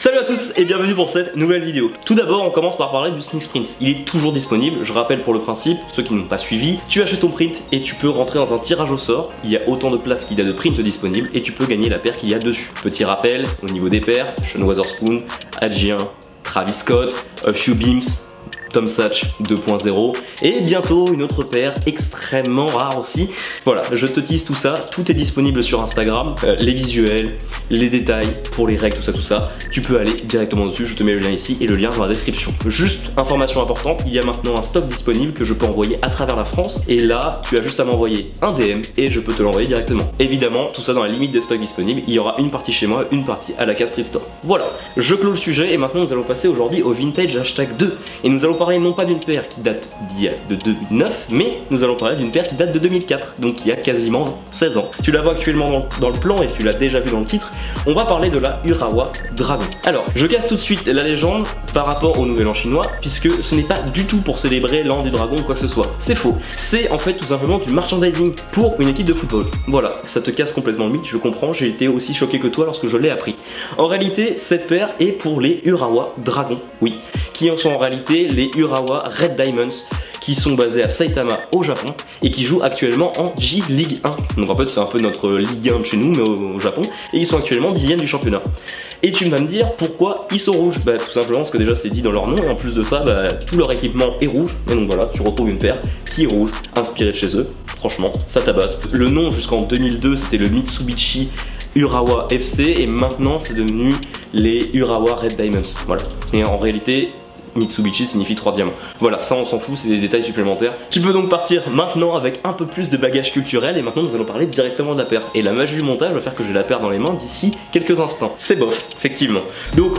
Salut à tous et bienvenue pour cette nouvelle vidéo. Tout d'abord on commence par parler du Sneak Sprint. Il est toujours disponible, je rappelle pour le principe, ceux qui n'ont pas suivi, tu achètes ton print et tu peux rentrer dans un tirage au sort, il y a autant de places qu'il y a de print disponibles et tu peux gagner la paire qu'il y a dessus. Petit rappel, au niveau des paires, Sean Wotherspoon, Adjien, Travis Scott, A Few Beams, Tom Satch 2.0 et bientôt une autre paire extrêmement rare aussi. Voilà, je te tease tout ça, tout est disponible sur Instagram, les visuels, les détails pour les règles, tout ça. Tu peux aller directement dessus, je te mets le lien ici et le lien dans la description. Juste information importante, il y a maintenant un stock disponible que je peux envoyer à travers la France et là tu as juste à m'envoyer un DM et je peux te l'envoyer directement. Évidemment, tout ça dans la limite des stocks disponibles, il y aura une partie chez moi, une partie à la Cave Street Store. Voilà, je clôt le sujet et maintenant nous allons passer aujourd'hui au Vintage #2 et nous allons parler non pas d'une paire qui date de 2009, mais nous allons parler d'une paire qui date de 2004, donc il y a quasiment 16 ans. Tu la vois actuellement dans le plan et tu l'as déjà vu dans le titre. On va parler de la Urawa Dragon. Alors, je casse tout de suite la légende par rapport au nouvel an chinois, puisque ce n'est pas du tout pour célébrer l'an du dragon ou quoi que ce soit. C'est faux. C'est en fait tout simplement du merchandising pour une équipe de football. Voilà, ça te casse complètement le mythe, je comprends, j'ai été aussi choqué que toi lorsque je l'ai appris. En réalité, cette paire est pour les Urawa Dragon, oui, qui sont en réalité les Urawa Red Diamonds, qui sont basés à Saitama au Japon et qui jouent actuellement en J-League 1. Donc en fait c'est un peu notre Ligue 1 de chez nous mais au Japon, et ils sont actuellement 10e du championnat. Et tu vas me dire pourquoi ils sont rouges? Bah tout simplement parce que déjà c'est dit dans leur nom et en plus de ça tout leur équipement est rouge, et donc voilà, tu retrouves une paire qui est rouge, inspirée de chez eux. Franchement ça tabasse. Le nom jusqu'en 2002 c'était le Mitsubishi Urawa FC et maintenant c'est devenu les Urawa Red Diamonds. Voilà. Et en réalité Mitsubishi signifie 3 diamants. Voilà, ça on s'en fout, c'est des détails supplémentaires. Tu peux donc partir maintenant avec un peu plus de bagage culturel et maintenant nous allons parler directement de la paire. Et la magie du montage va faire que j'ai la paire dans les mains d'ici quelques instants. C'est bof, effectivement. Donc,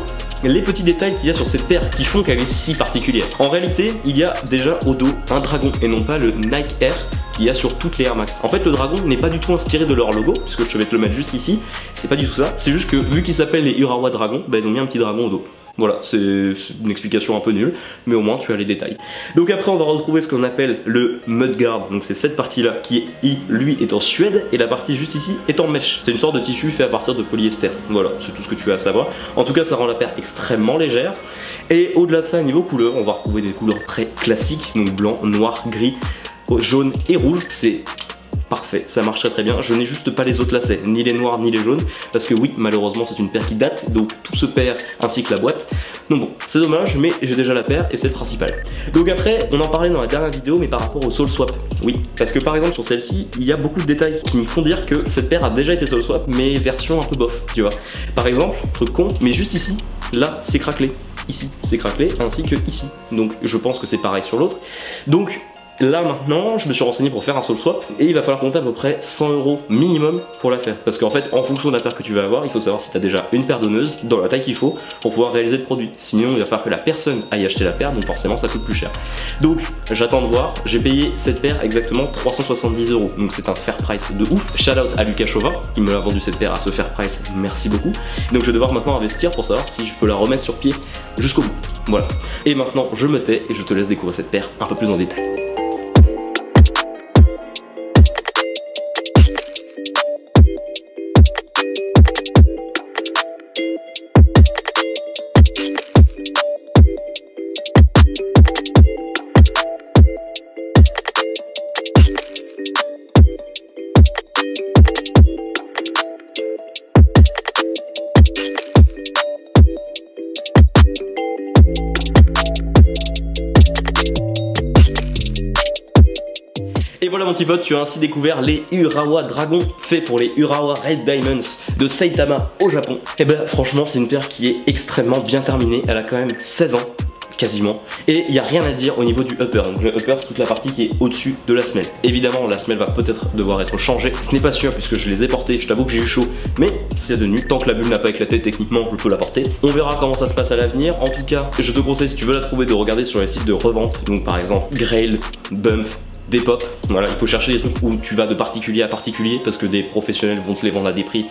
les petits détails qu'il y a sur cette paire qui font qu'elle est si particulière. En réalité, il y a déjà au dos un dragon et non pas le Nike Air qu'il y a sur toutes les Air Max. En fait, le dragon n'est pas du tout inspiré de leur logo, puisque je vais te le mettre juste ici. C'est pas du tout ça, c'est juste que vu qu'ils s'appellent les Urawa Dragon, ils ont mis un petit dragon au dos. Voilà, c'est une explication un peu nulle, mais au moins tu as les détails. Donc après on va retrouver ce qu'on appelle le Mudguard, donc c'est cette partie là qui lui est en suède et la partie juste ici est en mèche. C'est une sorte de tissu fait à partir de polyester. Voilà, c'est tout ce que tu as à savoir. En tout cas ça rend la paire extrêmement légère. Et au-delà de ça, niveau couleur, on va retrouver des couleurs très classiques, donc blanc, noir, gris, jaune et rouge. C'est parfait, ça marche très bien. Je n'ai juste pas les autres lacets, ni les noirs ni les jaunes, parce que oui, malheureusement c'est une paire qui date, donc tout se perd ainsi que la boîte. Donc bon, c'est dommage, mais j'ai déjà la paire et c'est le principal. Donc après, on en parlait dans la dernière vidéo, mais par rapport au sole swap. Oui, parce que par exemple sur celle-ci, il y a beaucoup de détails qui me font dire que cette paire a déjà été sole swap, mais version un peu bof, tu vois. Par exemple, truc con, mais juste ici, là c'est craquelé. Ici, c'est craquelé, ainsi que ici. Donc je pense que c'est pareil sur l'autre. Donc là maintenant, je me suis renseigné pour faire un sole swap et il va falloir compter à peu près 100 € minimum pour la faire. Parce qu'en fait, en fonction de la paire que tu vas avoir, il faut savoir si tu as déjà une paire donneuse dans la taille qu'il faut pour pouvoir réaliser le produit. Sinon, il va falloir que la personne aille acheter la paire, donc forcément ça coûte plus cher. Donc j'attends de voir, j'ai payé cette paire exactement 370 €. Donc c'est un fair price de ouf. Shout out à Lucas Chauvin qui me l'a vendu cette paire à ce fair price, merci beaucoup. Donc je vais devoir maintenant investir pour savoir si je peux la remettre sur pied jusqu'au bout. Voilà. Et maintenant je me tais et je te laisse découvrir cette paire un peu plus en détail. Et voilà mon petit pote, tu as ainsi découvert les Urawa Dragon, faits pour les Urawa Red Diamonds de Saitama au Japon. Et ben franchement c'est une paire qui est extrêmement bien terminée, elle a quand même 16 ans. Quasiment. Et il n'y a rien à dire au niveau du upper. Donc le upper c'est toute la partie qui est au-dessus de la semelle. Évidemment la semelle va peut-être devoir être changée. Ce n'est pas sûr puisque je les ai portées. Je t'avoue que j'ai eu chaud. Mais c'est tenu. Tant que la bulle n'a pas éclaté, techniquement je peux la porter. On verra comment ça se passe à l'avenir. En tout cas, je te conseille si tu veux la trouver de regarder sur les sites de revente. Donc par exemple Grail, Bump, des pop. Voilà, il faut chercher des trucs où tu vas de particulier à particulier parce que des professionnels vont te les vendre à des prix.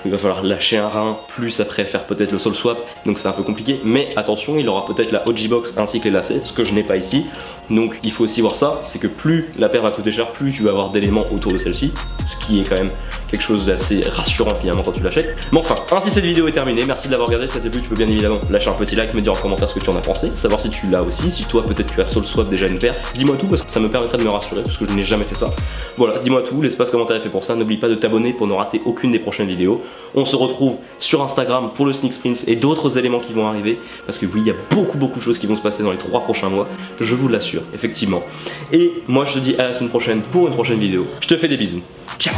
Il va falloir lâcher un rein, plus après faire peut-être le sol swap, donc c'est un peu compliqué. Mais attention, il aura peut-être la OG box ainsi que les lacets, ce que je n'ai pas ici. Donc il faut aussi voir ça, c'est que plus la paire va coûter cher, plus tu vas avoir d'éléments autour de celle-ci, ce qui est quand même quelque chose d'assez rassurant finalement quand tu l'achètes. Mais enfin, ainsi cette vidéo est terminée, merci de l'avoir regardé. Si ça t'a plu, tu peux bien évidemment lâcher un petit like, me dire en commentaire ce que tu en as pensé, savoir si tu l'as aussi, si toi peut-être tu as sol swap déjà une paire. Dis-moi tout parce que ça me permettra de me rassurer parce que je n'ai jamais fait ça. Voilà, dis-moi tout, l'espace commentaire est fait pour ça. N'oublie pas de t'abonner pour ne rater aucune des prochaines vidéos. On se retrouve sur Instagram pour le Sneak Sprints et d'autres éléments qui vont arriver parce que oui, il y a beaucoup de choses qui vont se passer dans les 3 prochains mois, je vous l'assure, effectivement. Et moi je te dis à la semaine prochaine pour une prochaine vidéo. Je te fais des bisous. Ciao.